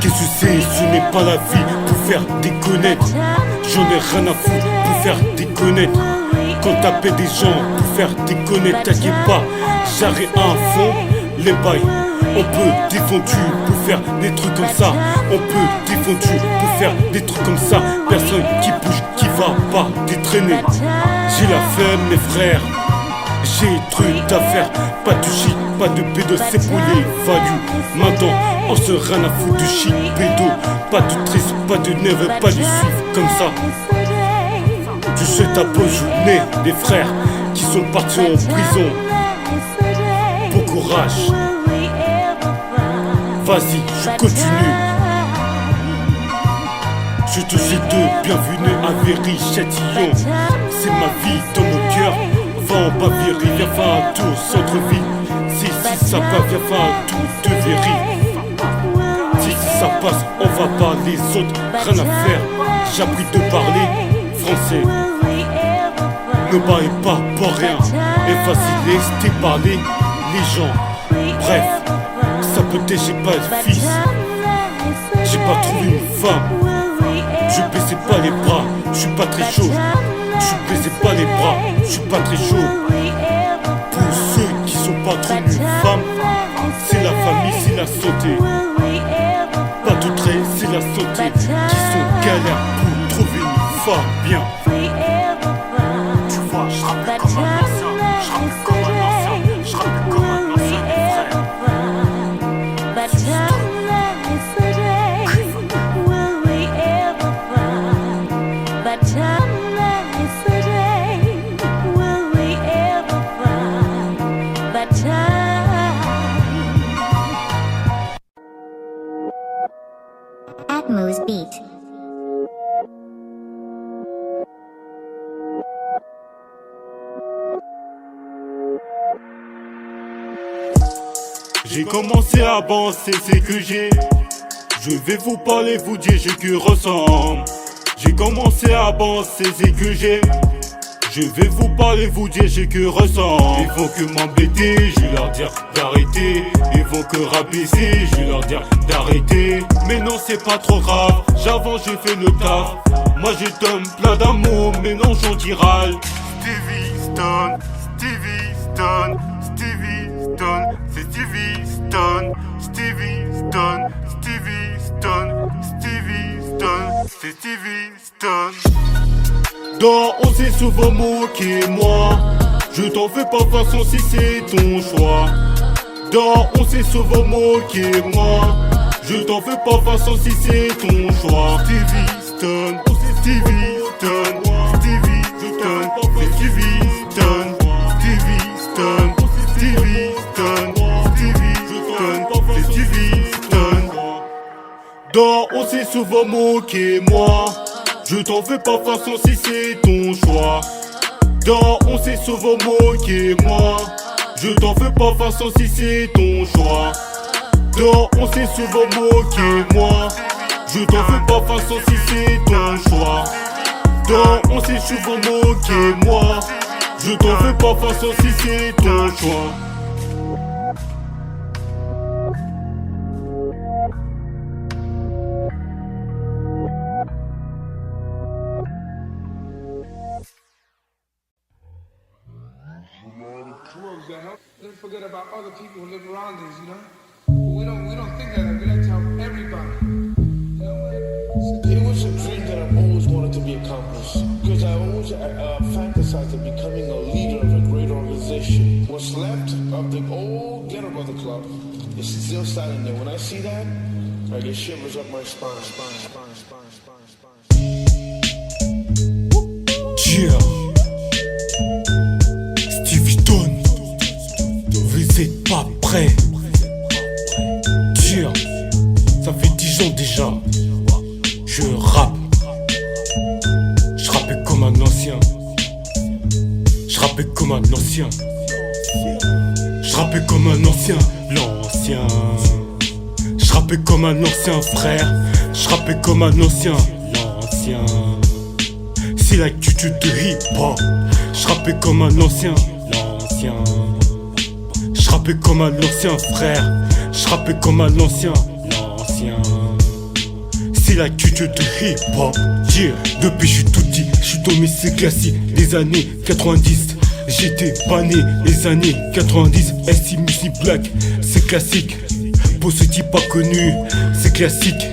Qu'est-ce que ce n'est pas la vie pour faire déconnaître. J'en ai rien à foutre pour faire déconnaître. Quand t'appelles des gens pour faire déconnaître, t'inquiète pas, j'arrive à fond les bails. On peut défendu pour faire des trucs comme ça. On peut défendu pour faire des trucs comme ça. Personne qui bouge, qui va pas détraîner. J'ai la flemme mes frères, j'ai trucs à faire. Pas de shit, pas de pédo, c'est pour les values. Maintenant, on se rien à foutre du shit pédo. Pas de triste, pas de nerveux, pas de suivre comme ça. Je souhaite ta bonne journée, les frères qui sont partis en prison. Bon courage. Vas-y, je continue. Je te souhaite bienvenue à Véry-Châtillon. C'est ma vie dans mon cœur. Va en bas Véry, viens faire un tour centre-ville. Si ça passe, viens faire un tour de Véry. Si ça passe, on va pas les autres, rien à faire. J'ai appris de parler français. Ne baille pas pour rien. Et vas-y, laisse parler les gens. Bref, ça peut être j'ai pas de fils. J'ai pas trouvé une femme. Je baissais pas les bras, je suis pas très chaud. Je baissais pas les bras, je suis pas très chaud. Pour ceux qui sont pas trop une femme, c'est la famille, c'est la santé. Pas de trait, c'est la santé. Qui sont galères pour trouver une femme bien. Tu vois, je rappelle comme un ancien, je rappelle comme un ancien, je rappelle comme un ancien, mes frères. Atmos beat. J'ai commencé à avancer, c'est que j'ai. Je vais vous parler, vous dire, j'ai que ressemble. J'ai commencé à avancer, c'est que j'ai. Je vais vous parler, vous dire, j'ai que ressemble. Ils vont que m'embêter, je vais leur dire d'arrêter. Ils vont que rabaisser, je vais leur dire d'arrêter. Mais non, c'est pas trop grave, j'avance, j'ai fait le taf. Moi je donne plein d'amour, mais non, j'en dirai. Stevie Stone, Stevie Stone, Stevie Stone, c'est Stevie Stone, Stevie Stone, Stevie Stone, Stevie Stone, c'est Stevie Stone. Dehors on s'est souvent moqué moi. Je t'en fais pas façon si c'est ton choix. Dehors on s'est souvent moqué moi. Je t'en fais pas façon si c'est ton choix. Stevie Stone, Stevie Stone, Stevie Stone, c'est Stevie Stone, Stevie Stone, Stevie Stone, Stevie Stone, c'est Stevie Stone. Dehors on s'est souvent moqué moi. Je t'en fais pas façon si c'est ton choix. Dehors on s'est souvent moqué moi. Je t'en fais pas façon si c'est ton choix. Dehors on s'est souvent moqué moi. Je t'en fais pas façon si c'est ton choix. Dehors on s'est souvent moqué moi. Je t'en fais pas façon si c'est ton choix. Don't forget about other people who live around us, you know? We don't think that. We like to help everybody. It was a dream that I've always wanted to be accomplished. Because I always fantasized of becoming a leader of a great organization. What's left of the old Ghetto Brother Club is still standing there. When I see that, I get shivers up my spine. Yeah. Stevie Stone. Vous êtes pas prêts. Yeah. Ça fait 10 ans déjà. Je rappe. Je rappais comme un ancien. Je rappais comme un ancien. Je rappais comme un ancien. L'ancien. Je rappais comme un ancien frère. Je rappais comme un ancien. L'ancien. C'est l'attitude de hip-hop. Je rappais comme un ancien. L'ancien. Je rappais comme un ancien frère. Je rappais comme un ancien. L'ancien. C'est la culture de hip-hop, yeah. Depuis je suis tout petit, je suis tombé c'est classique des années 90. J'étais pas né les années 90. SC Music Black, c'est classique. Pour ceux qui pas connus, c'est classique.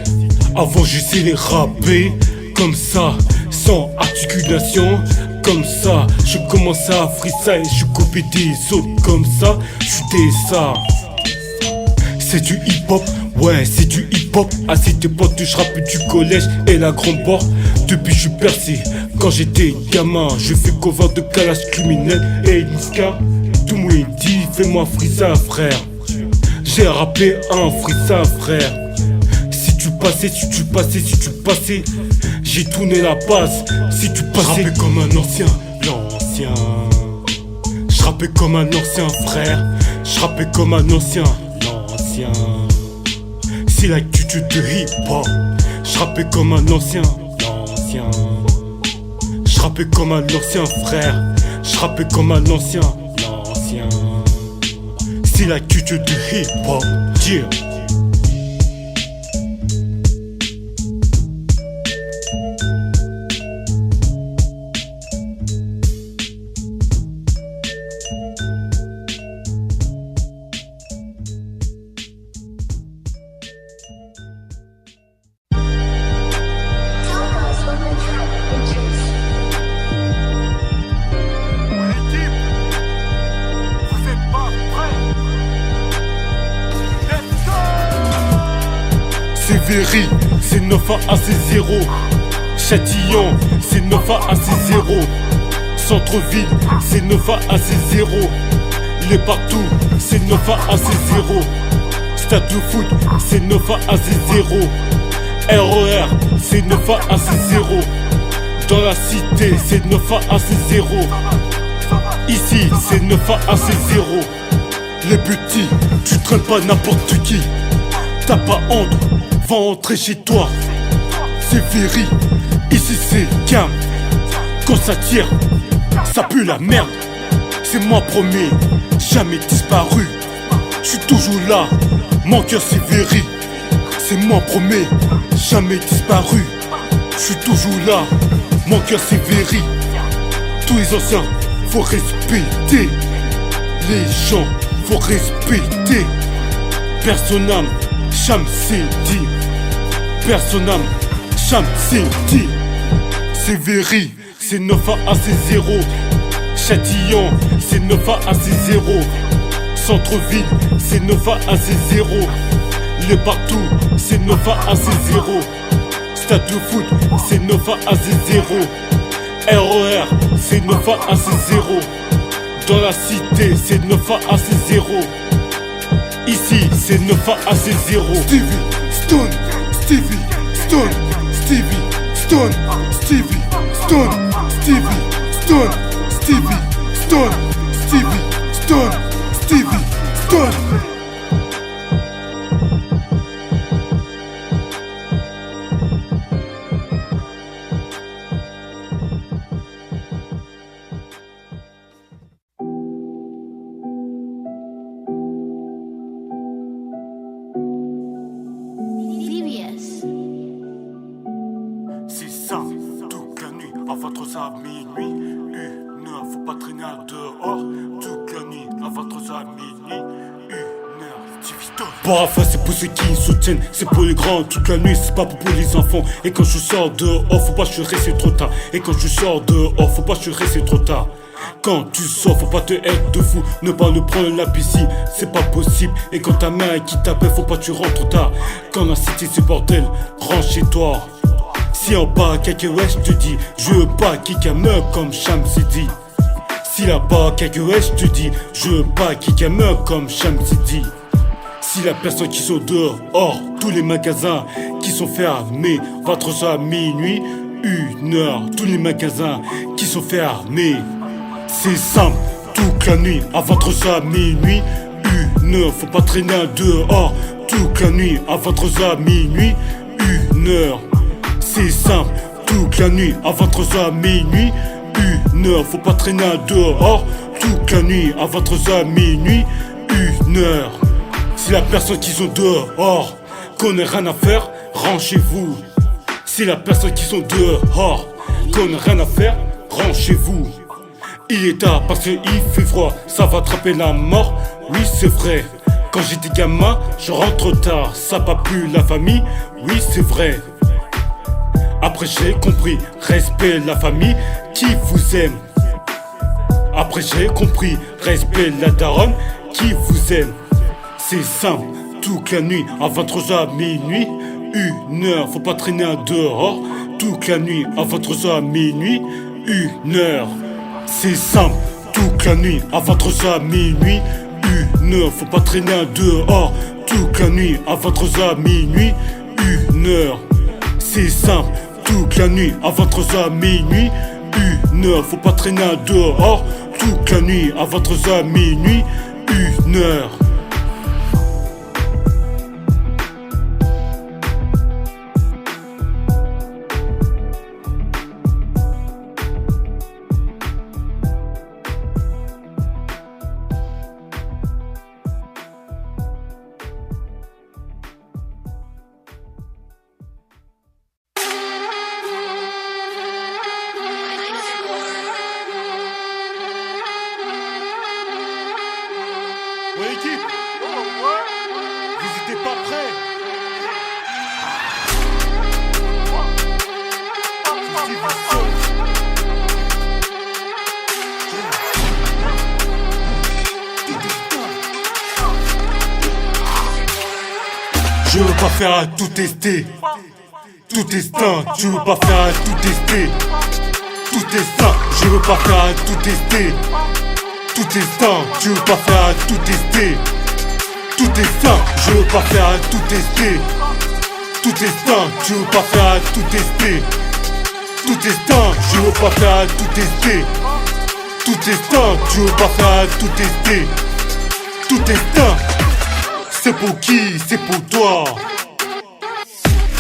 Avant je sais les rapper, comme ça, sans articulation. Comme ça, je commençais à freestyle, je copiais des autres comme ça. J'étais ça. C'est du hip-hop, ouais c'est du hip-hop. À cette époque je rappais du collège et la grande porte. Depuis je suis percé, quand j'étais gamin je fais cover de calage criminel et Niska. Tout le monde dit fais-moi freestyle frère. J'ai rappé un freestyle frère. Si tu passais, j'ai tourné la base. Si tu passais, j'rappais comme un ancien, l'ancien. J'rappais comme un ancien frère. J'rappais comme un ancien, l'ancien. C'est la culture de hip-hop. J'rappais comme un ancien, l'ancien. J'rappais comme un ancien frère. J'rappais comme un ancien, l'ancien. C'est la culture de hip-hop, yeah. C'est Véry, c'est 9 à c'est 0. Châtillon, c'est 9 à c'est 0. Centre-ville, c'est 9 à c'est 0. Les partout, c'est 9 à c'est 0. Stade de foot, c'est 9 à c'est 0. RER, c'est 9 à c'est 0. Dans la cité, c'est 9 à c'est 0. Ici, c'est 9 à c'est 0. Les petits, tu traînes pas n'importe qui. T'as pas honte, va entrer chez toi. C'est Véry, ici c'est calme. Quand ça tire, ça pue la merde. C'est moi premier, jamais disparu. J'suis toujours là, mon cœur c'est Véry. C'est moi premier, jamais disparu. J'suis toujours là, mon cœur c'est Véry. Tous les anciens, faut respecter. Les gens, faut respecter. Personne Cham Sidi, Personam, Cham Sidi. C'est Véry, c'est 9 à c'est 0. Châtillon, c'est 9 à c'est 0. Centre-ville, c'est 9 à c'est 0. Les partout, c'est 9 à c'est 0. Stade de foot, c'est 9 à c'est 0. RER, c'est 9 à c'est 0. Dans la cité, c'est 9 à c'est 0. Ici, c'est 9 à c'est 0. Stevie, Stone, Stevie, Stone, Stevie, Stone, Stevie, Stone, Stevie, Stone, Stevie, Stone, Stevie, Stone, Stevie, Stone. C'est ça, toute la nuit, à votre à minuit. 1h, faut pas traîner à dehors. Toute la nuit, à votre à minuit. 1h, 18h. Parfois c'est pour ceux qui soutiennent, c'est pour les grands. Toute la nuit, c'est pas pour les enfants. Et quand je sors dehors, faut pas churer, c'est trop tard. Et quand je sors dehors, faut pas churer, c'est trop tard. Quand tu sors, faut pas te être de fou. Ne pas le prendre la piscine, c'est pas possible. Et quand ta main qui t'appelle, faut pas que tu rentres trop tard. Quand la cité c'est bordel, rentre chez toi. Si en bas quelqu'un ouais je te dis, je veux pas quelqu'un meurt comme Cham Sidi. Si là-bas quelqu'un ouais je te dis, je veux pas quelqu'un meurt comme Cham Sidi. Si la personne qui sont dehors, tous les magasins qui sont fermés, 23h à minuit, 1h, tous les magasins qui sont fermés. C'est simple, toute la nuit, à 23h à minuit, 1h, faut pas traîner dehors. Toute la nuit, à 23h à minuit, 1h. C'est simple, toute la nuit, à 23h à minuit, 1h, faut pas traîner dehors. Toute la nuit, à 23h à minuit, 1h. Si la personne qui sont dehors connaît rien à faire, rentre chez vous. C'est la personne qui sont dehors, qu'on n'a rien à faire, rentre chez vous. Il est tard parce qu'il fait froid, ça va attraper la mort. Oui c'est vrai, quand j'étais gamin, je rentre tard, ça pas plu la famille. Oui c'est vrai. Après j'ai compris, respect la famille qui vous aime. Après j'ai compris, respect la daronne qui vous aime. C'est simple, toute la nuit, à 23h à minuit, 1h, faut pas traîner en dehors. Toute la nuit, à 23h à minuit, 1h. C'est simple, toute la nuit, à 23h à minuit, 1h, faut pas traîner en dehors. Toute la nuit, à 23h à minuit, 1h. C'est simple, toute la nuit, à 23h à minuit, 1h, faut pas traîner en dehors. Toute la nuit, à 23h à minuit, 1h. Ouais équipe, vous étiez pas prêts. Je veux pas faire à tout tester. Tout instinct, je veux pas faire à tout tester. Tout instinct, je veux pas faire à tout tester. Tout instinct, je veux pas faire à tout tester. Tout instinct, je veux pas faire à tout tester. Tout instinct, je veux pas faire à tout tester. Tout instinct, je veux pas faire à tout tester. Tout instinct, je veux pas faire à tout tester. Tout instinct, c'est pour qui? C'est pour toi.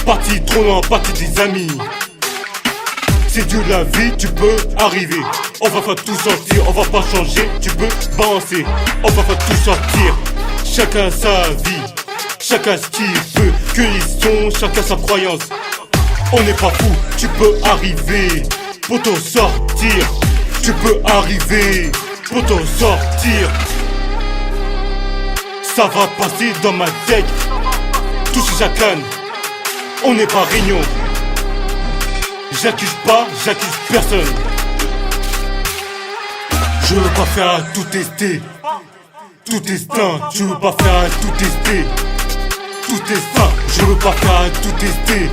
Parti trop loin, parti des amis. C'est Dieu la vie, tu peux arriver. On va pas tout sortir, on va pas changer. Tu peux balancer, on va pas tout sortir. Chacun sa vie, chacun ce qu'il veut. Que les sons, chacun sa croyance. On n'est pas fou, tu peux arriver. Pour t'en sortir, tu peux arriver. Pour t'en sortir. Ça va passer dans ma tête. Toucher chacun, on n'est pas réunion. J'accuse pas, j'accuse personne. Je veux pas faire à tout tester. Tout instinct, je veux pas faire à tout tester. Tout instinct, je veux pas faire à tout tester.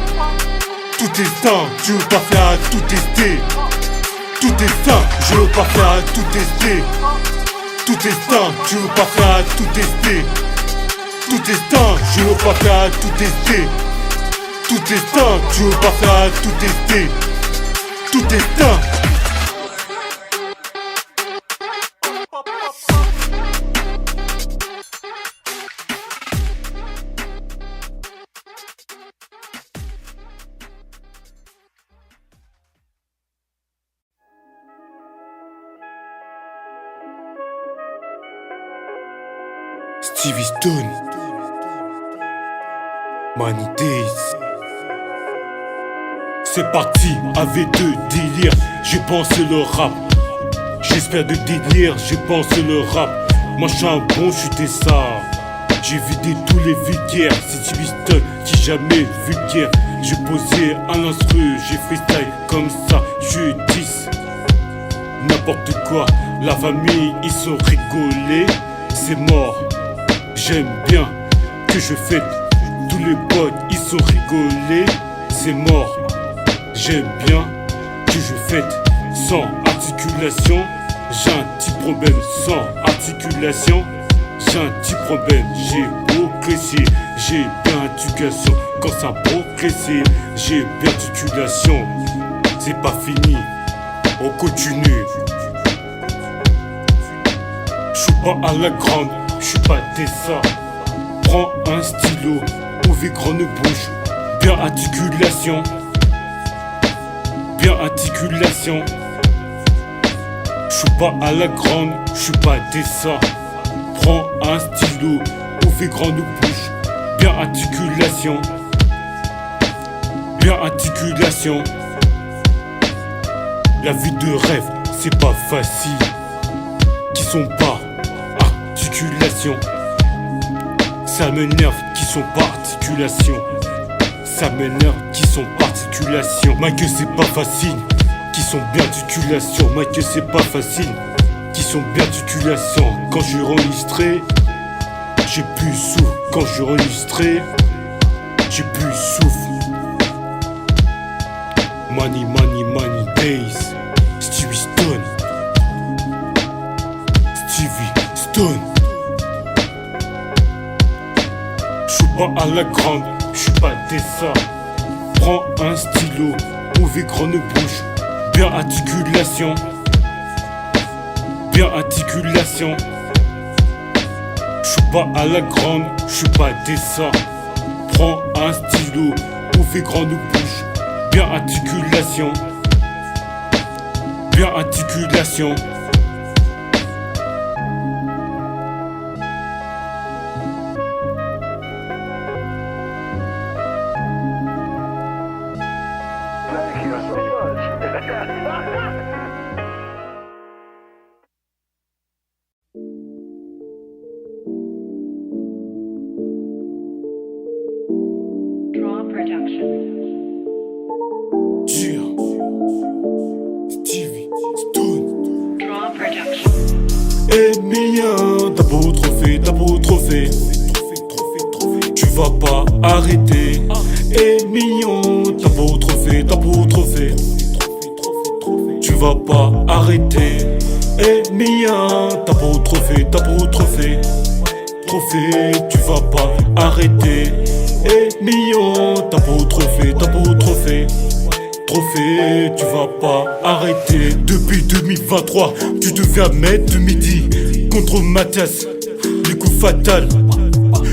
Tout instinct, je veux pas faire à tout tester. Tout instinct, je veux pas faire à tout tester. Tout instinct, je veux pas faire à tout tester. Tout instinct, je veux pas faire à tout tester. Tout instinct, je veux pas faire à tout tester. Tout instinct. Stevie Stone, Money Days. C'est parti avec de délire, j'ai pensé le rap. J'espère de délire, j'ai pensé le rap. Moi je suis un bon, je suis des ça. J'ai vidé tous les vulgaires, c'est Stevie Stone qui jamais vulgaire. J'ai posé un instru, j'ai freestyle comme ça, je dis n'importe quoi. La famille ils sont rigolés, c'est mort. J'aime bien que je fête, tous les potes ils sont rigolés, c'est mort. J'aime bien que je fête sans articulation. J'ai un petit problème sans articulation. J'ai un petit problème, j'ai progressé. J'ai bien articulation, quand ça progressé. J'ai bien articulation, c'est pas fini, on continue. J'suis pas à la grande, j'suis pas Tessa. Prends un stylo, ouvre grande bouche. Bien articulation. Bien articulation. J'suis pas à la grande, j'suis pas Tessa. Prends un stylo, ouvre grande bouche. Bien articulation. bien articulation. La vie de rêve, c'est pas facile. Qui sont pas articulation. Ça m'énerve qui sont pas articulation. Ça m'énerve qui sont pas articulation. Mike, c'est pas facile. Qui sont bien articulation. Mike, c'est pas facile. Qui sont bien articulation. Quand je suis enregistré, j'ai plus souffle. Quand je suis enregistré, j'ai plus souffle. Money, money, money days. Stevie Stone. Stevie Stone. J'suis pas à la grande, j'suis pas Tessa. Prends un stylo, mauvais grande bouche. Bien articulation. Bien articulation. J'suis pas à la grande, j'suis pas Tessa. Prends un stylo, mauvais grande bouche. Bien articulation. Bien articulation. Thank you so much. Draw production. Yeah. Stevie Stone. Draw production. Eh mien, t'as beau trophée, t'as beau trophée. Tu vas pas arrêter. Eh mignon, t'as beau trophée, t'as beau trophée. Tu vas pas arrêter. Eh mien, t'as beau trophée, t'as beau trophée. Trophée, tu vas pas arrêter. Eh mignon, t'as beau trophée, t'as beau trophée. Trophée, tu vas pas arrêter. Depuis 2023, tu deviens mettre midi contre Mathias, les coups fatals.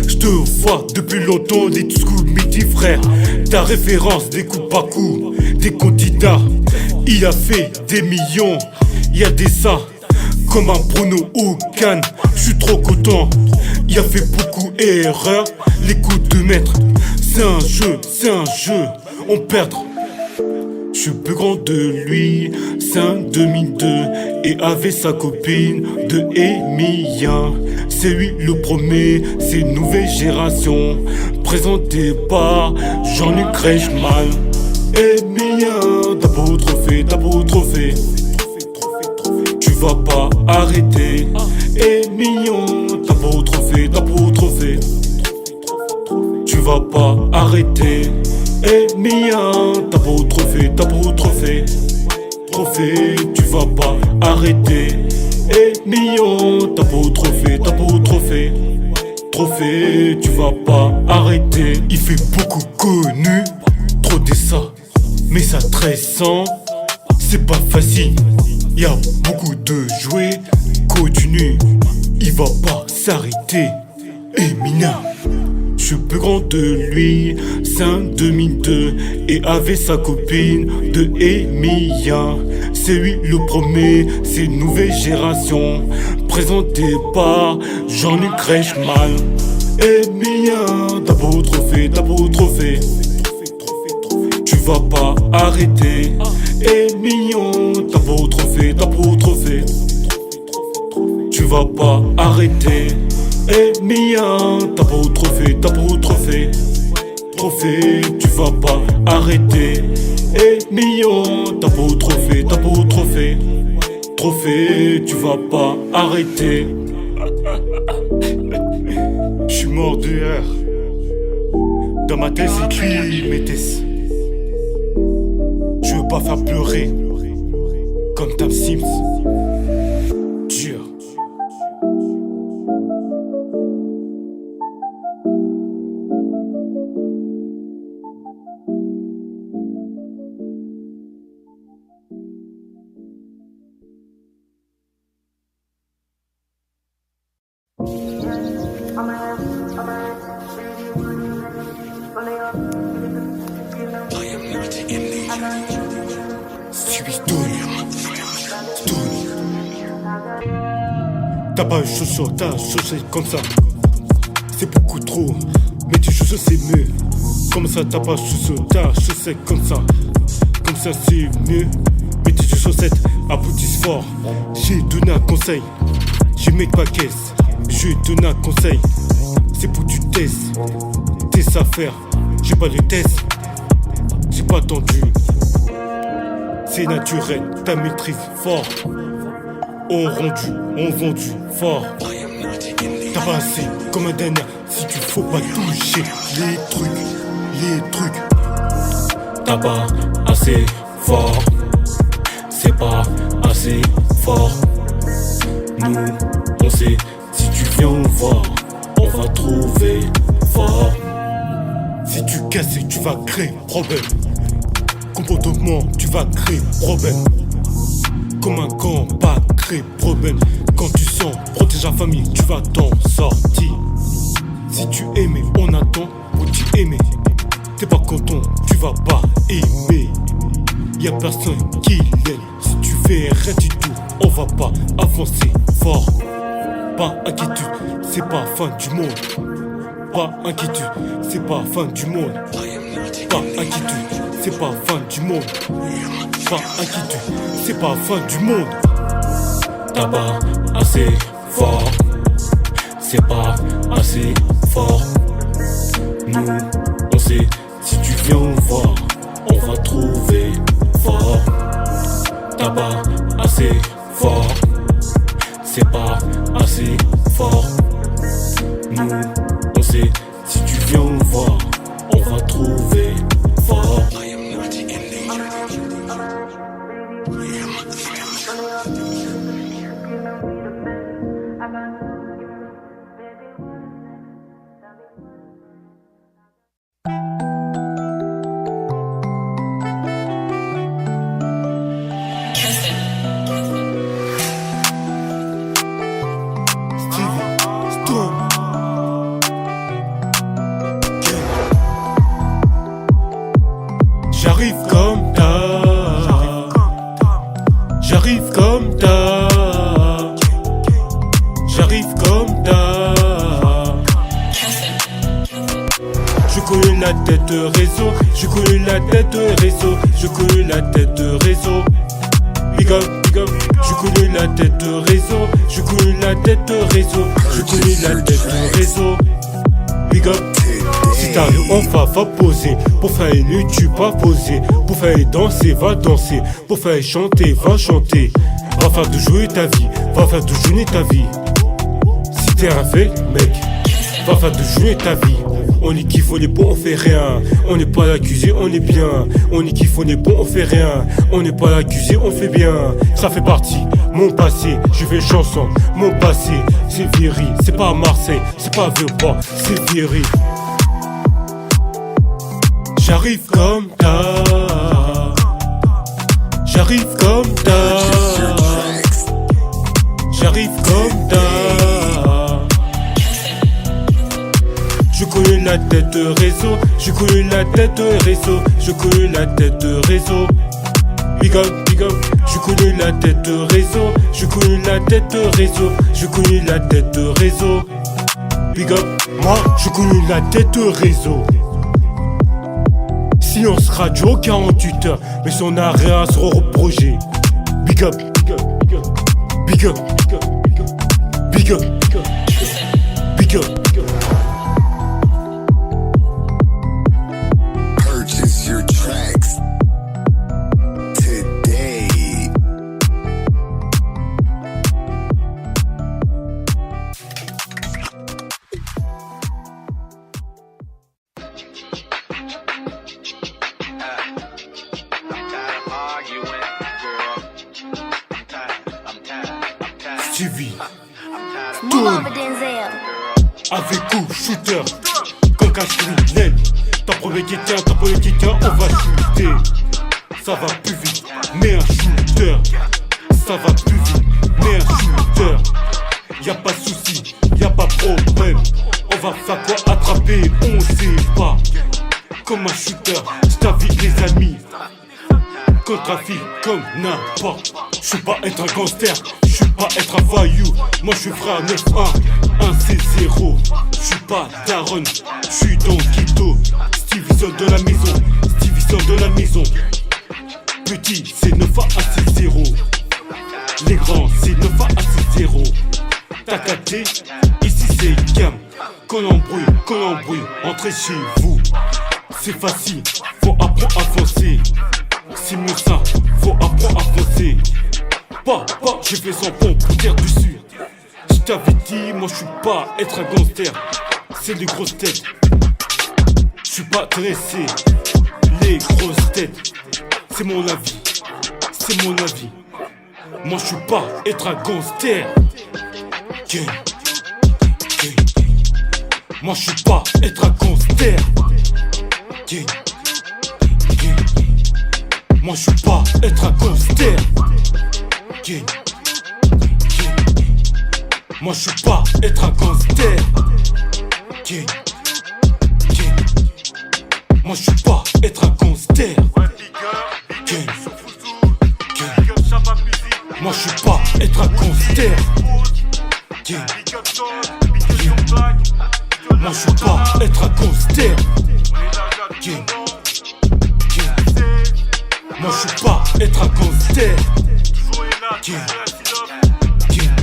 Je te vois depuis longtemps, des coups midi frère. Ta référence, des coups par coups, des candidats. Il a fait des millions, il y a des ça, comme un Bruno ou Cannes. Je suis trop content, il a fait beaucoup d'erreurs. Les coups de maître, c'est un jeu, on perd. Je suis plus grand de lui, c'est un 2002. Et avec sa copine de Emilia. C'est lui le premier, c'est une nouvelle génération. Présenté par Jean-Luc Reichmann. Emilia, t'as beau trophée, t'as beau trophée. Tu vas pas arrêter. Emilien, t'as beau trophée, t'as beau trophée. Tu vas pas arrêter. Emilien, t'as beau trophée, t'as beau trophée. Trophée, tu vas pas arrêter. Emilien, t'as beau trophée, t'as beau trophée. Trophée, tu vas pas arrêter. Il fait beaucoup connu, trop des ça, mais ça tressant, c'est pas facile. Y'a beaucoup de jouets, continue, il va pas s'arrêter. Emina, je suis plus grand de lui, c'est un 2002. Et avec sa copine de Emilia. C'est lui le premier, c'est une nouvelle génération. Présenté par Jean-Luc Reichmann. Emilia, t'as beau trophée, t'as beau trophée. Tu vas pas arrêter. Emilien, t'as beau trophée, t'as beau trophée. Tu vas pas arrêter. Emilien, t'as beau trophée, t'as beau trophée. Trophée, tu vas pas arrêter. Emilien, t'as beau trophée, t'as beau trophée. Trophée, tu vas pas arrêter. J'suis mort de rire. Dans ma tête c'est écrit Métis. Je veux pas faire pleurer comme Tam Sims. Dur. T'as pas une chaussure, t'as chaussé comme ça. C'est beaucoup trop, mais tes chaussures c'est mieux. Comme ça t'as pas chaussotard, chaussette comme ça c'est mieux. Mets tes chaussettes, aboutissent fort. J'ai donné un conseil, j'ai mis ma caisse. Je donne un conseil, c'est pour que tu testes tes affaires. J'ai pas de test, j'ai pas tendu. C'est naturel, ta maîtrise fort. On rendu, on vendu fort. T'as pas assez comme un dernier si tu faut pas toucher les trucs. T'as pas assez fort, c'est pas assez fort. Nous, on sait, si tu viens voir, on va trouver fort. Si tu casses, tu vas créer problème. Comportement, tu vas créer problème. Comme un camp, pas créer problème. Quand tu sens, protège la famille, tu vas t'en sortir. Si tu aimais, on attend pour t'y aimer. T'es pas content, tu vas pas aimer. Y'a personne qui l'aime. Si tu fais rien du tout, on va pas avancer fort. Pas inquiétude, c'est pas fin du monde. Pas inquiétude, c'est pas fin du monde. Pas inquiétude, c'est pas fin du monde. Pas inquiétude, c'est pas fin du monde. T'as pas assez fort, c'est pas assez fort. Nous, on sait, si tu viens voir, on va trouver fort. T'as pas assez fort, c'est pas assez fort. Nous, on sait, si tu viens voir, on va trouver fort. J'arrive comme d'hab. J'arrive comme d'hab. J'arrive comme d'hab. Je connais la tête de réseau. Je connais la tête de réseau. Je connais la tête de réseau. Big up, big up. Je connais la tête de réseau. Je connais la tête de réseau. Je connais la tête de réseau. Big up. Si t'arrives, on va poser. Pour faire une tu pas poser. Pour faire danser, va danser. Pour faire chanter, va chanter. Va faire de jouer ta vie. Va faire de jouer ta vie. Si t'es un fake, mec, va faire de jouer ta vie. On est kiff, on est bon, on fait rien. On n'est pas l'accusé, on est bien. On est kiff, on est bon, on fait rien. On n'est pas l'accusé, on fait bien. Ça fait partie, mon passé. Je fais chanson, mon passé. C'est Viry, c'est pas Marseille. C'est pas Veubois, c'est Viry. J'arrive comme d'hab. J'arrive comme d'hab. J'arrive comme d'hab. Je connais la tête de réseau. Je connais la tête de réseau. Je connais la tête de réseau. Big up, big up. Je connais la tête de réseau. Je connais la tête de réseau. Je connais la tête de réseau. Big up. Moi, je connais la tête de réseau. Silence radio 48 heures, mais son arrêt à se reprocher. Big up, big up, big up, big up, big up, big up, big up, big up, big up. Purchase your tracks today. Stevie, Move over, Denzel. avec coup, shooter, comme cache-criminel. T'as premier qui tient, on va shooter. Ça va plus vite, mais un shooter. Ça va plus vite, mais un shooter. Y'a pas de soucis, y'a pas de problème. On va faire quoi, attraper, on sait pas. Comme un shooter, j't'invite les amis. Contre-trafic comme n'importe. J'suis pas être un gangster, j'suis pas être un voyou. Moi j'suis frère 9-1, 1 C0. J'suis pas daron, j'suis dans le ghetto. Stevie sort de la maison, Stevie sort de la maison. Petit, c'est 9 à 6-0. Les grands, c'est 9 à 6-0. T'as capté? Ici c'est Cam. Qu'on embrouille, entrez chez vous. C'est facile, faut apprendre à foncer. C'est mieux ça, faut apprendre à foncer. J'ai fait son pont pour dire dessus. Je t'avais dit, moi je suis pas être un gangster. C'est des grosses têtes. Je suis pas dressé. Les grosses têtes. C'est mon avis. C'est mon avis. Moi je suis pas être un gangster. Gang. Gang. Moi je suis pas être un gangster. Gang. Gang. Moi je suis pas être un gangster. Gang. Gang. Moi je suis pas être un gangster. Gang. Gang. Moi je suis pas être un gangster. Gang. Gang. Moi je suis pas être un gangster. Gang. Gang. Moi je suis pas être un gangster. Gang. Gang. Moi je suis pas être un gangster. Gang. Gang.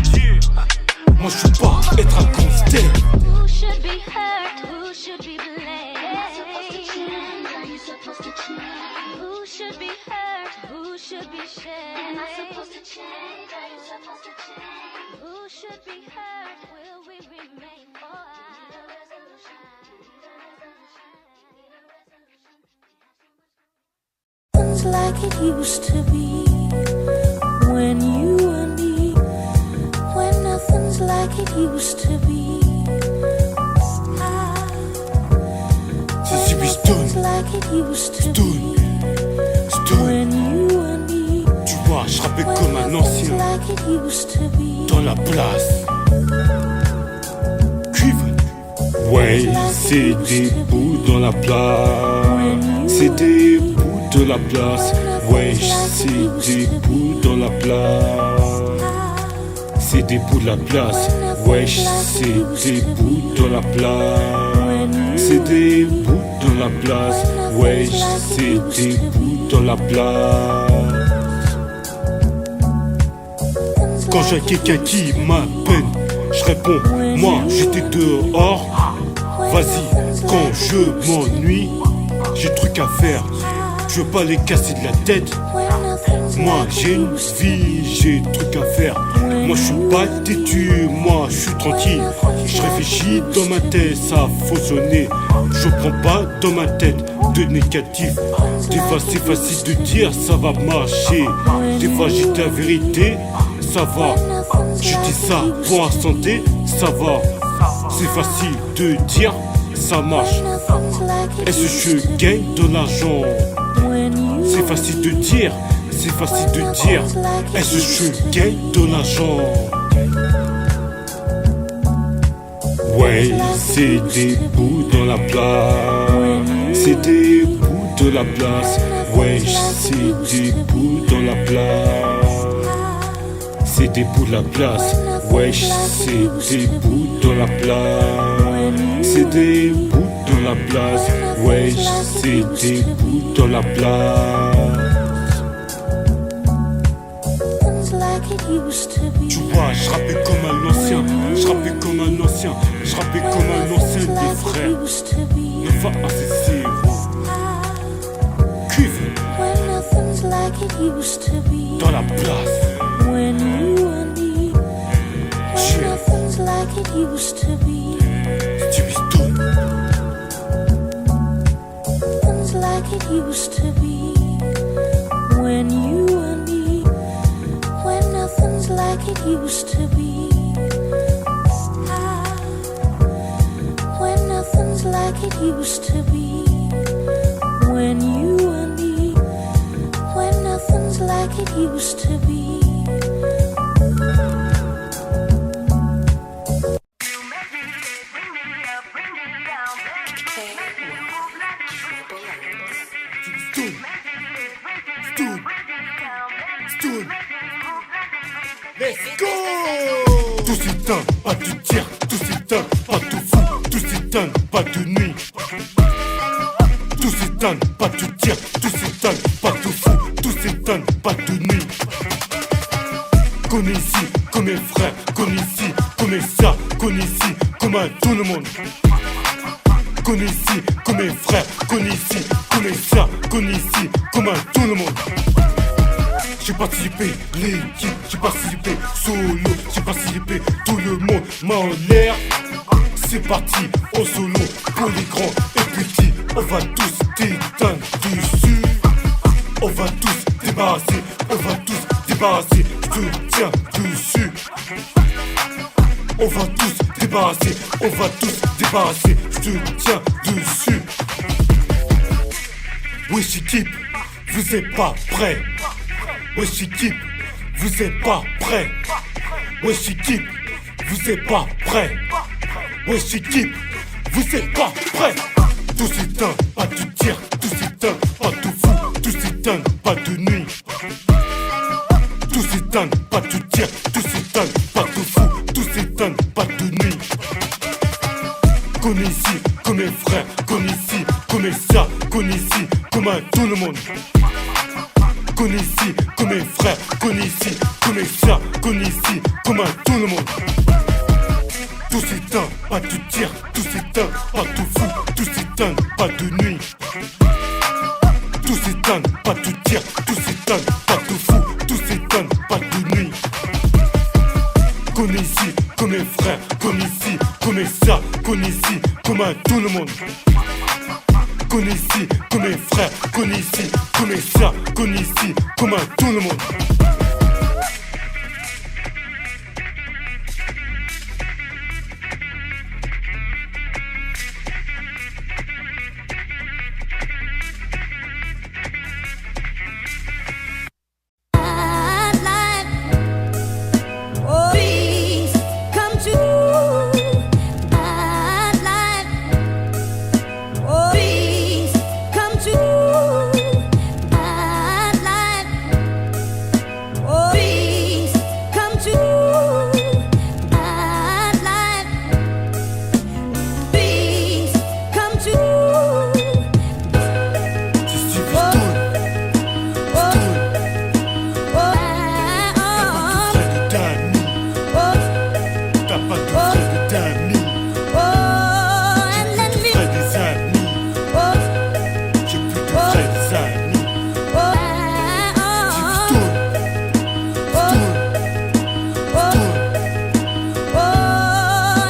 Moi je suis pas être un gangster. Who should be hurt? Who should be blamed? Who should be hurt? Who should be shamed? Who should be hurt? Will we remain for Nothing's like it used to be when you and me. When nothing's like it used to be. C'est Nothing's like it used to be when you and me. Tu vois, je rappelle comme un ancien Like it used to be. dans la place. Cuivre. Ouais, c'est des bouts dans la place. C'est des bouts de la place. Ouais, c'est des bouts dans la place. C'est des bouts de la place. Wesh, c'est des bouts dans la place. C'est des bouts dans la place. Wesh, c'est des bouts dans la place. Quand j'ai quelqu'un qui m'appelle, je réponds, moi j'étais dehors. Vas-y, quand je m'ennuie, j'ai truc à faire. Je veux pas les casser de la tête. Moi j'ai une vie, j'ai truc à faire. Moi je suis pas têtu, moi je suis tranquille. Je réfléchis dans ma tête, ça a fonctionné. Je prends pas dans ma tête de négatif. Des fois c'est facile de dire ça va marcher. Des fois j'ai la vérité, ça va. Je dis ça pour la santé, ça va. C'est facile de dire ça marche. Est-ce que je gagne de l'argent? C'est facile de dire, c'est facile de dire. Est-ce que je gagne de l'argent? Ouais, c'est des bouts dans la place. C'est des bouts de la place. Ouais, c'est des bouts dans la place. C'est des bouts de la place. Wesh, c'est des bouts dans la place. C'est des bouts dans la place. Wesh, c'est des bouts dans la place. Tu vois, je rappelle comme un ancien. Je rappelle comme un ancien. Je rappelle comme un ancien des frères. Ne va à ces zéros. Cuivre dans la place. Like it used to be. Stevie Stone. Nothing's like it used to be when you and me. When nothing's like it used to be. When nothing's like it used to be when you and me. When nothing's like it used to be. Let's go! Tout s'éteint, pas de tir, tout s'éteint, pas de fou, tout s'éteint, pas de nuit. connu ici, comme ça, connu ici, comme à tout le monde. Connu ici, comme mes frères, connu ici, comme ça, connu ici, comme à tout le monde. J'ai participé, l'équipe, j'ai participé, solo, j'ai participé, tout le monde m'a en l'air. C'est parti, au solo, pour les grands et petits, on va tous t'éteindre dessus. On va tous débarrasser, on va tous débarrasser, je te tiens dessus. On va tous débarrasser, on va tous débarrasser, je te tiens dessus. Wesh équipe, vous êtes pas prêts. Wesh équipe, vous êtes pas prêts. Wesh équipe, vous êtes pas prêts. Wesh équipe, vous êtes pas prêts. Tout s'éteint, pas de tir, tout s'éteint, pas de fou, tout s'éteint, pas de nuit. Tout s'éteint, pas de tir, tout s'éteint, pas de fou, tout s'éteint, pas de nuit. Connais ici, comme mes frères, connais ici, comme ça, connais ici, comme à tout le monde. Connais ici, comme mes frères, connais ici, comme ça, connais ici, comme à tout le monde. Tout s'éteint, pas de tir, tout s'éteint, pas de fou, tout s'éteint, pas de nuit. Tout s'éteint, pas de tir, tout s'éteint, pas de fou, tout s'éteint, pas de nuit. Connais ici, comme mes frères, connais ici, comme ça, connais ici, comme à tout le monde. Connais ici, comme mes frères, connais ici, comme ça, connais ici, comme à tout le monde.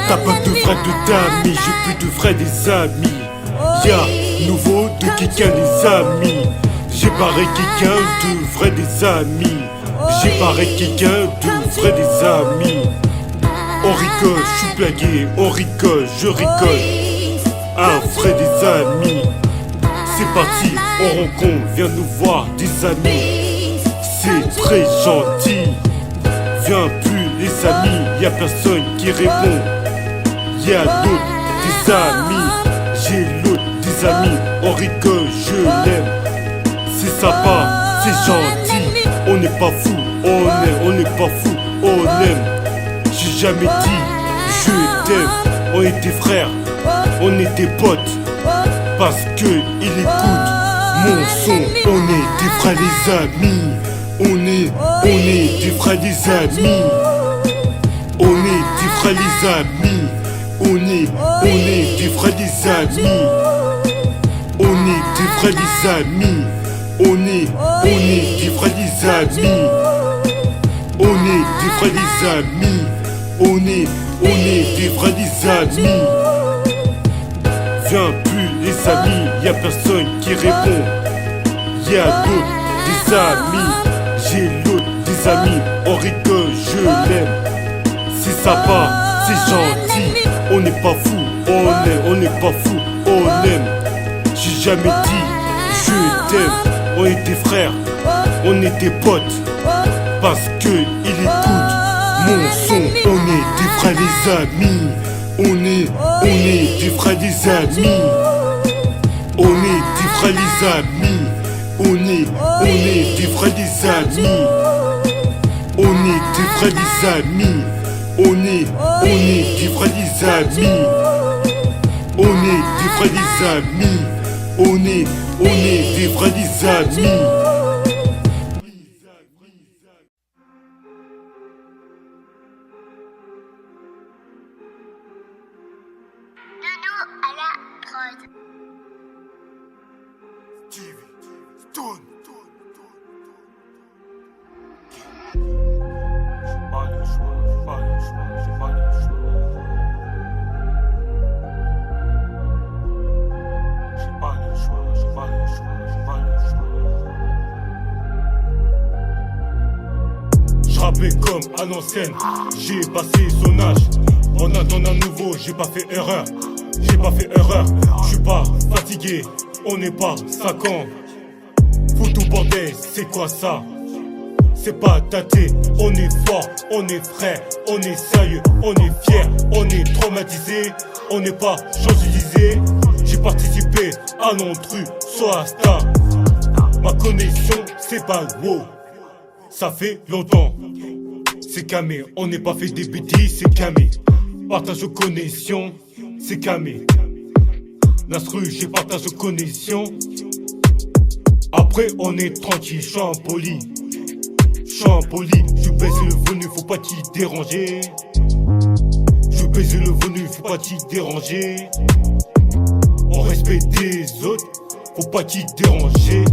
T'as pas de vrais d'amis, j'ai plus de vrais des amis. Y'a nouveau de quelqu'un des amis. J'ai barré quelqu'un de vrai des amis. J'ai barré quelqu'un de vrai des amis. On rigole, je suis blagué, on rigole, je rigole. Un vrai des amis. C'est parti, on rencontre, viens nous voir des amis. C'est très gentil. Viens plus les amis, y'a personne qui répond. Y'a d'autres des amis, j'ai l'autre des amis. On rigole, je l'aime. C'est sympa, c'est gentil. On n'est pas fou, on n'est pas fou, on aime. J'ai jamais dit je t'aime. On était frères, on était potes. Parce que il écoute mon son. On est des frères des amis. On est des frères des amis. On est des frères des amis. On est des frères des amis. On est des frères des amis. On est des frères des amis. On est des frères des amis. On est des frères des amis. Viens plus les amis, y'a personne qui répond. Y'a d'autres des amis. J'ai l'autre des amis. On rigole, je l'aime. C'est sympa, c'est gentil. On n'est pas fou, on n'est pas fou, on aime. J'ai jamais dit je t'aime. On était frères, on était potes. Parce que il écoute mon son. On est des frères des amis. On est des frères des amis. On est des frères des amis. On est des frères des amis. On est des frères des amis. On est des frères des amis. On est des frères des amis. On est des frères des amis. à la prod. Stevie Stone. J'ai pas le choix, j'ai pas le choix, j'ai pas le choix. J'ai pas le choix, j'ai pas le choix, j'ai pas le choix. J'rappais comme à l'ancienne, j'ai passé son âge. En attendant nouveau, j'ai pas fait erreur. J'ai pas fait erreur, j'suis pas fatigué, on n'est pas 5 ans. Foutou bordel, c'est quoi ça? C'est pas daté, on est fort, on est frais, on est sérieux, on est fier, on est traumatisé, on n'est pas Champs-Élysées. J'ai participé à non-tru, soit Insta. Ma connexion, c'est pas wow, ça fait longtemps. C'est camé, on n'est pas fait des bêtises, c'est camé. Partage de connexion, c'est camé. L'instru, j'ai partage de connexion. Après, on est tranquille, j'suis impoli. J'suis impoli, je baisse le venu, faut pas t'y déranger. Je baisse le venu, faut pas t'y déranger. On respecte les autres, faut pas t'y déranger.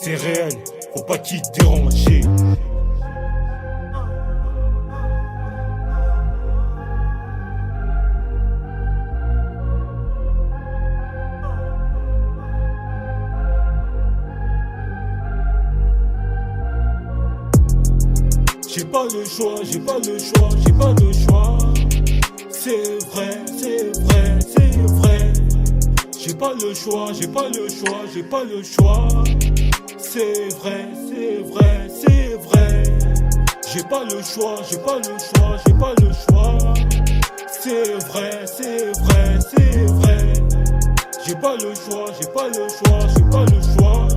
C'est réel, faut pas t'y déranger. J'ai pas le choix, j'ai pas le choix, j'ai pas le choix. C'est vrai, c'est vrai, c'est vrai. J'ai pas le choix, j'ai pas le choix, j'ai pas le choix. C'est vrai, c'est vrai, c'est vrai. J'ai pas le choix, j'ai pas le choix, j'ai pas le choix. C'est vrai, c'est vrai, c'est vrai. J'ai pas le choix, j'ai pas le choix, j'ai pas le choix.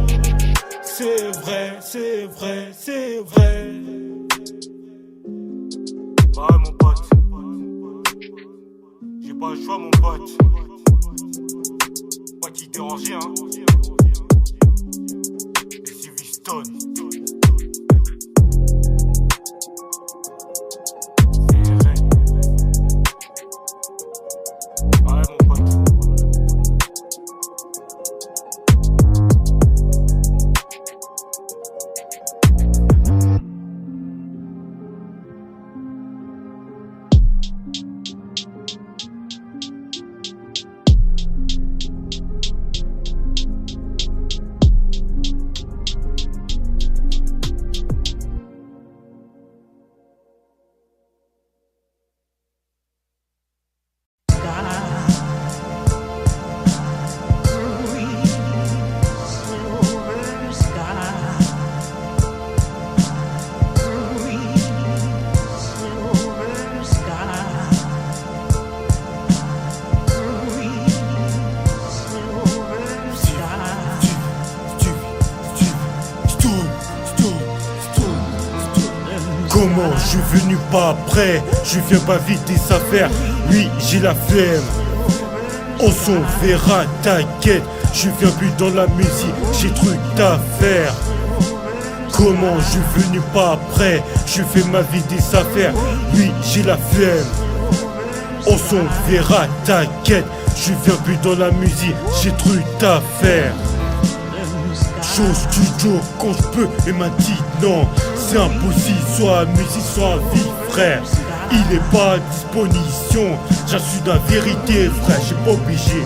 C'est vrai, c'est vrai, c'est vrai. Ouais mon pote, j'ai pas le choix mon pote. Pas qui déranger hein. Et Stevie Stone. C'est vrai. Ouais mon pote. Comment je suis venu pas prêt, je viens pas vite des affaires, oui j'ai la flemme. On s'en verra, t'inquiète, je viens plus dans la musique, j'ai truc à faire. Comment je suis venu pas prêt, je fais ma vie des affaires, oui j'ai la flemme. On s'en verra, t'inquiète, je viens plus dans la musique, j'ai truc à faire. J'suis studio quand je peux et m'a dit non, c'est impossible, soit à musique, soit à vie frère. Il est pas à disposition, j'assume la vérité frère, j'ai pas obligé.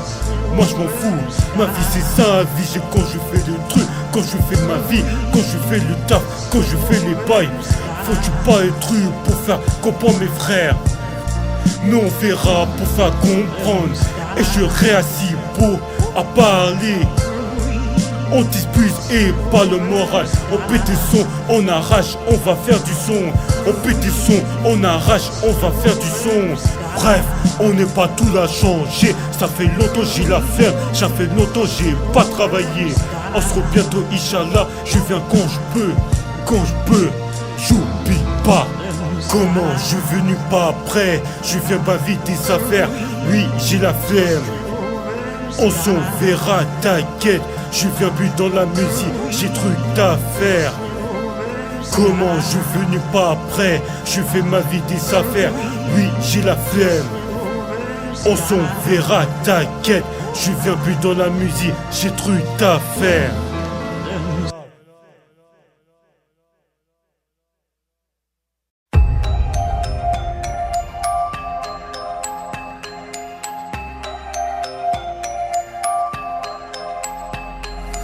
Moi je m'en fous, ma vie c'est ça la vie, j'ai quand je fais des trucs, quand je fais ma vie, quand je fais le taf, quand je fais les bails. Faut-tu pas être truc pour faire comprendre mes frères. Mais on verra pour faire comprendre. Et je réassis pour à parler. On dispute et pas le moral. On pète des sons, on arrache, on va faire du son. On pète des sons, on arrache, on va faire du son. Bref, on n'est pas tout là changé. Ça fait longtemps j'ai la flemme, ça fait longtemps j'ai pas travaillé. On se retrouve bientôt Inch'Allah, je viens quand je peux, j'oublie pas. Comment je suis venu pas prêt, je viens pas vite des affaires, oui j'ai la flemme. On s'en verra, t'inquiète, je viens plus dans la musique, j'ai truc à faire. Comment je suis venu pas prêt, je fais ma vie des affaires, oui j'ai la flemme. On s'en verra, t'inquiète. Je viens plus dans la musique, j'ai truc à faire.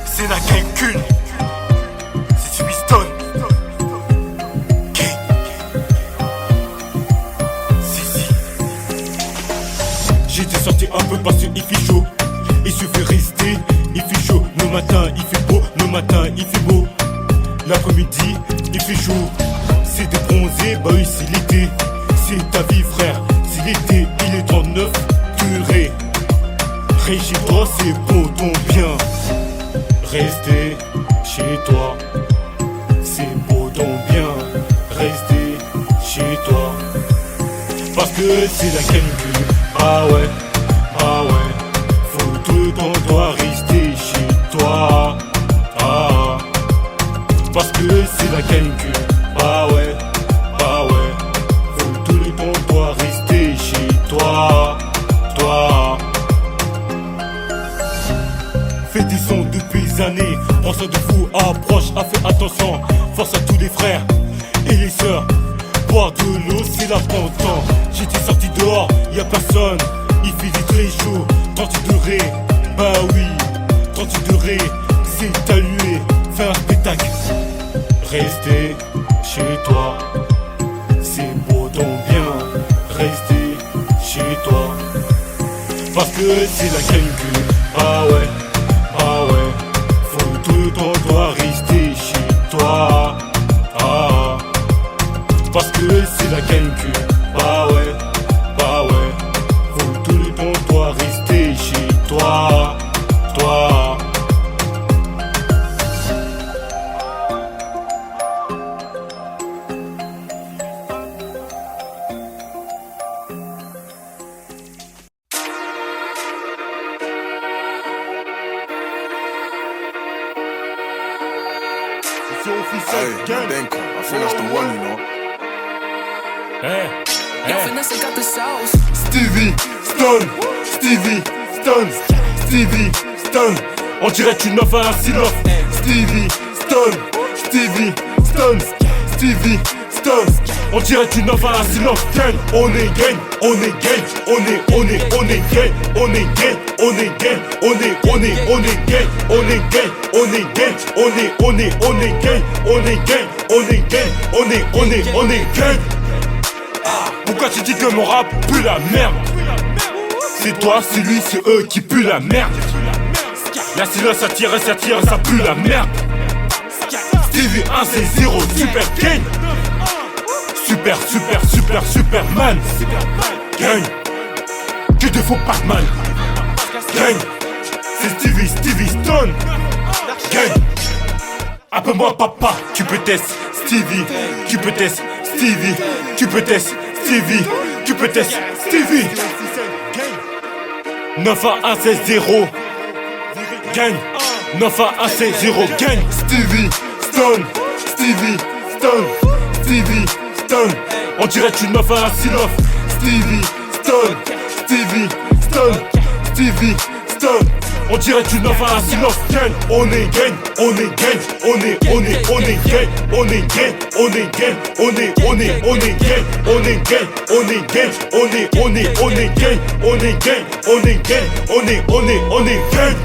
C'est la calcul. C'est Winston. J'étais sorti un peu parce qu'il fait chaud. Il suffit rester, il fait chaud. Le matin il fait beau, le matin il fait beau. L'après-midi il fait chaud. C'est des bronzés, bah oui c'est l'été. C'est ta vie frère, c'est l'été, il est 39 degrés. Régis-toi, c'est beau ton bien. Rester chez toi, c'est beau ton bien. Rester chez toi, parce que c'est la canicule. Ah ouais, faut tout le temps toi rester chez toi. Ah, parce que c'est la canicule. Ah ouais, faut tout le temps toi rester chez toi. Fais des sons depuis des années, prends soin de vous, approche, fais attention. Force à tous les frères et les sœurs. Boire de l'eau, c'est l'important. J'étais sorti dehors, y'a personne. Il fait très chaud, 38 degrés. Bah oui, 38 degrés, c'est allué. Fais un spectacle. Rester chez toi, c'est beau ton bien. Rester chez toi, parce que c'est la canicule. Ah ouais, faut tout le temps toi rester chez toi. Ah, parce que c'est la canicule. Bah ouais, faut tout le temps toi rester chez toi. C'est officiel, gang. Denko, I think that's the one, you know. Yo, Vanessa got the sauce. Stevie Stone, Stevie Stone, Stevie Stone. On dirait une meuf à un silof. Stevie Stone, Stevie Stone, Stevie Stone. On dirait une meuf à un silof. Gang, on est gang, on est gang, on est gang, on est gang, on est gang, on est gang, on est gang, on est gang, on est gang, on est gang, on est gang, on est gang. Pourquoi tu dis que mon rap pue la merde? C'est toi, c'est lui, c'est eux qui puent la merde. La silence ça tire, ça pue la merde. Stevie 1 c'est 0, super gang. Superman. Gang, que te faut Pac-Man. Gang, c'est Stevie Stone. Gang, appelle-moi papa. Tu peux tester Stevie, tu peux tester Stevie, tu peux tester Stevie, tu peux tester Stevie. 9 à 1 c'est 0. Gang, 9 à 1 c'est 0. Gang, Stevie Stone, Stevie Stone, Stevie Stone. On dirait une meuf à un silof. Stevie Stone, Stevie Stone, Stevie Stone. On dirait une meuf à un silof. Gang, on est gang, on est gang, on est gang, on est gang, on est gang, on est gang, on est gang, on est gang, on est gang, on est gang, on est gang, on est gang, on est gang.